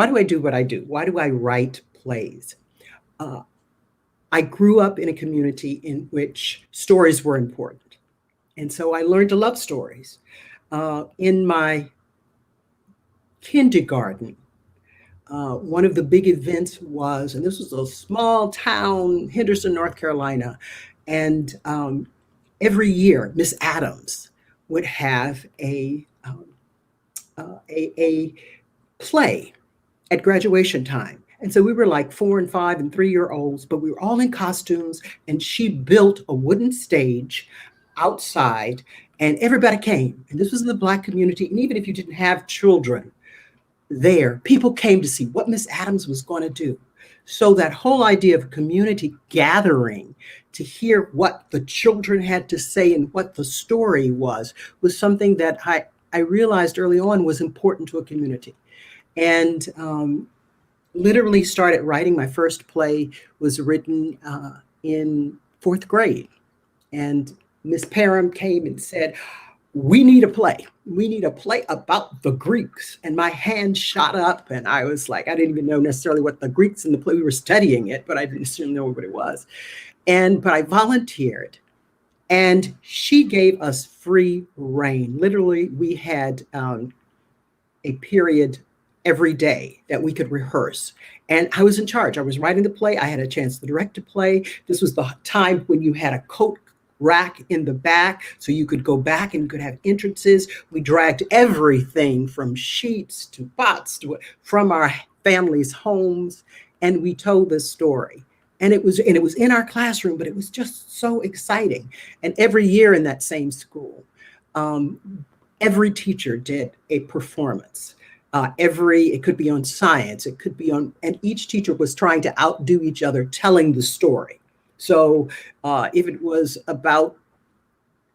why do I do what I do? Why do I write plays? Uh, I grew up in a community in which stories were important. And so I learned to love stories. In my kindergarten, one of the big events was, and this was a small town, Henderson, North Carolina, and every year, Miss Adams would have a play at graduation time. And so we were like 4 and 5 and 3 year olds, but we were all in costumes. And she built a wooden stage outside, and everybody came. And this was in the Black community. And even if you didn't have children there, people came to see what Miss Adams was going to do. So that whole idea of community gathering to hear what the children had to say and what the story was something that I realized early on was important to a community. And literally started writing. My first play was written in fourth grade. And Miss Parham came and said, we need a play. We need a play about the Greeks. And my hand shot up, and I was like, I didn't even know necessarily what the Greeks in the play, we were studying it, but I didn't assume know what it was. But I volunteered, and she gave us free reign. Literally, we had a period every day that we could rehearse. And I was in charge. I was writing the play. I had a chance to direct a play. This was the time when you had a coat rack in the back, so you could go back and you could have entrances. We dragged everything from sheets to pots from our families' homes, and we told this story. And it was in our classroom, but it was just so exciting. And every year in that same school, every teacher did a performance. It could be on science, it could be on, and each teacher was trying to outdo each other telling the story. So if it was about,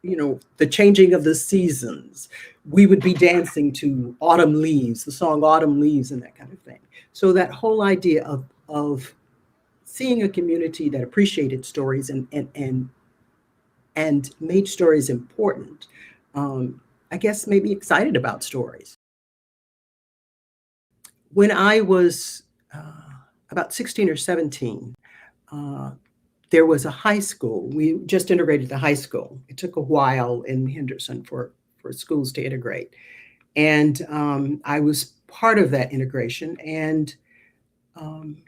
the changing of the seasons, we would be dancing to Autumn Leaves, the song Autumn Leaves, and that kind of thing. So that whole idea of seeing a community that appreciated stories and made stories important, I guess maybe excited about stories. When I was about 16 or 17, uh, there was a high school. We just integrated the high school. It took a while in Henderson for schools to integrate. And I was part of that integration. And um,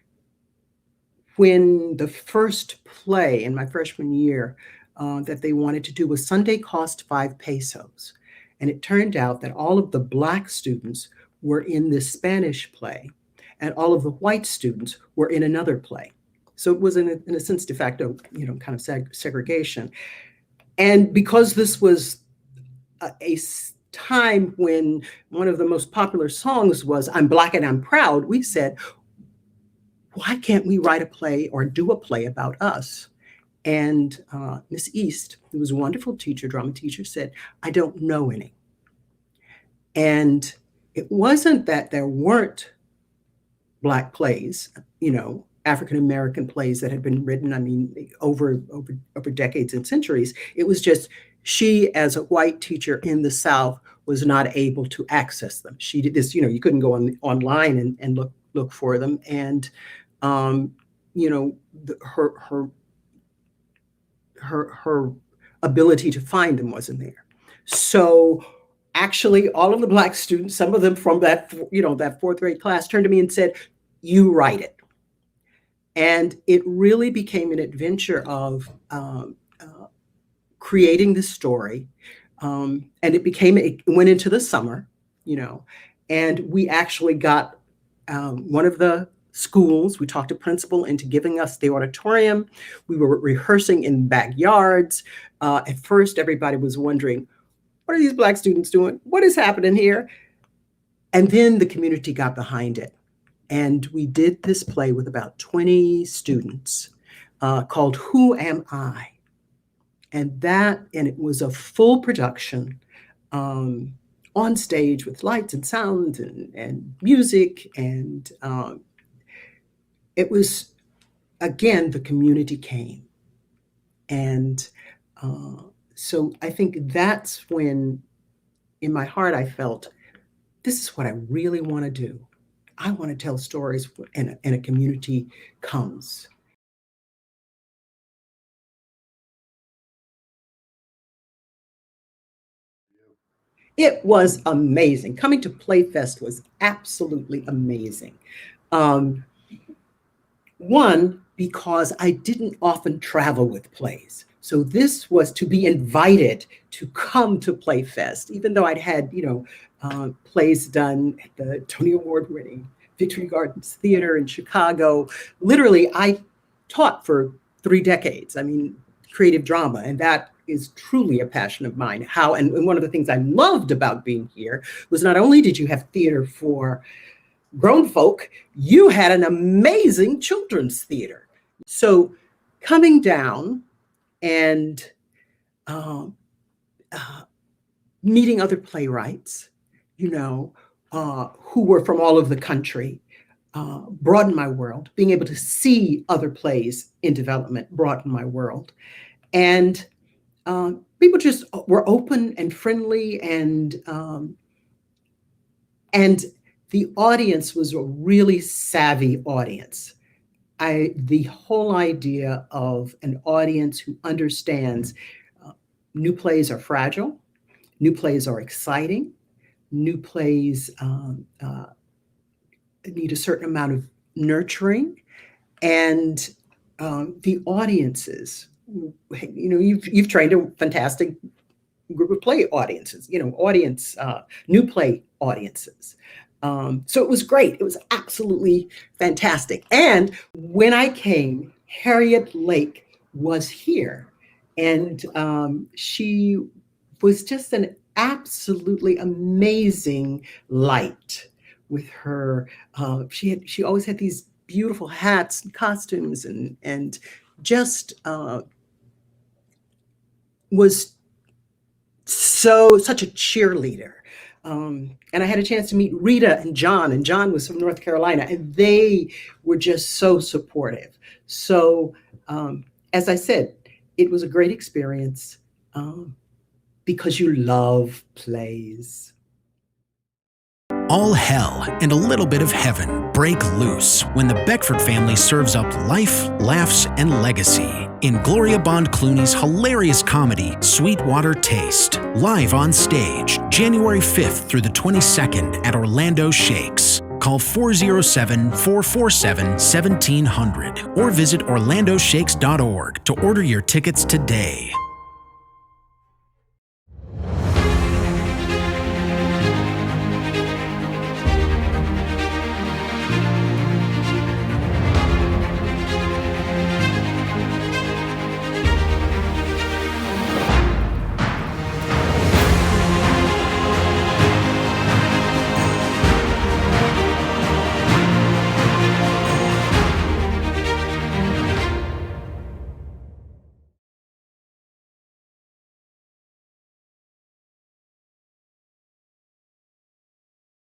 when the first play in my freshman year that they wanted to do was Sunday cost 5 pesos. And it turned out that all of the Black students were in this Spanish play, and all of the white students were in another play. So it was, in a sense, de facto, kind of segregation. And because this was a time when one of the most popular songs was "I'm Black and I'm Proud," we said, why can't we write a play or do a play about us? And Miss East, who was a wonderful teacher, drama teacher, said, I don't know any. And it wasn't that there weren't Black plays, African American plays that had been written, I mean, over decades and centuries. It was just she, as a white teacher in the South, was not able to access them. She did this, you couldn't go online and look for them. And her ability to find them wasn't there. So actually, all of the Black students, some of them from that fourth grade class, turned to me and said, you write it. And it really became an adventure of creating this story. And it went into the summer, and we actually got one of the schools, we talked to principal into giving us the auditorium. We were rehearsing in backyards. At first, everybody was wondering, what are these Black students doing? What is happening here? And then the community got behind it. And we did this play with about 20 students called Who Am I? And it was a full production on stage with lights and sound and music. And it was, again, the community came. And so I think that's when, in my heart, I felt, this is what I really want to do. I want to tell stories, and a community comes. It was amazing. Coming to Playfest was absolutely amazing. Um, One, because I didn't often travel with plays. So this was to be invited to come to Playfest, even though I'd had, plays done at the Tony Award winning Victory Gardens Theater in Chicago. Literally, I taught for 3 decades. I mean, creative drama, and that is truly a passion of mine. And one of the things I loved about being here was not only did you have theater for grown folk, you had an amazing children's theater. So coming down and um, uh, meeting other playwrights, who were from all over the country, broadened my world. Being able to see other plays in development broadened my world. And people just were open and friendly, and the audience was a really savvy audience. The whole idea of an audience who understands new plays are fragile, new plays are exciting, new plays need a certain amount of nurturing, and the audiences. You've trained a fantastic group of play audiences. New play audiences. So it was great. It was absolutely fantastic. And when I came, Harriet Lake was here, and she was just an absolutely amazing light with her. She always had these beautiful hats and costumes, and just was such a cheerleader. And I had a chance to meet Rita and John was from North Carolina, and they were just so supportive. So, as I said, it was a great experience because you love plays. All hell and a little bit of heaven break loose when the Beckford family serves up life, laughs, and legacy in Gloria Bond Clunie's hilarious comedy, Sweetwater Taste, live on stage, January 5th through the 22nd at Orlando Shakes. Call 407-447-1700 or visit orlandoshakes.org to order your tickets today.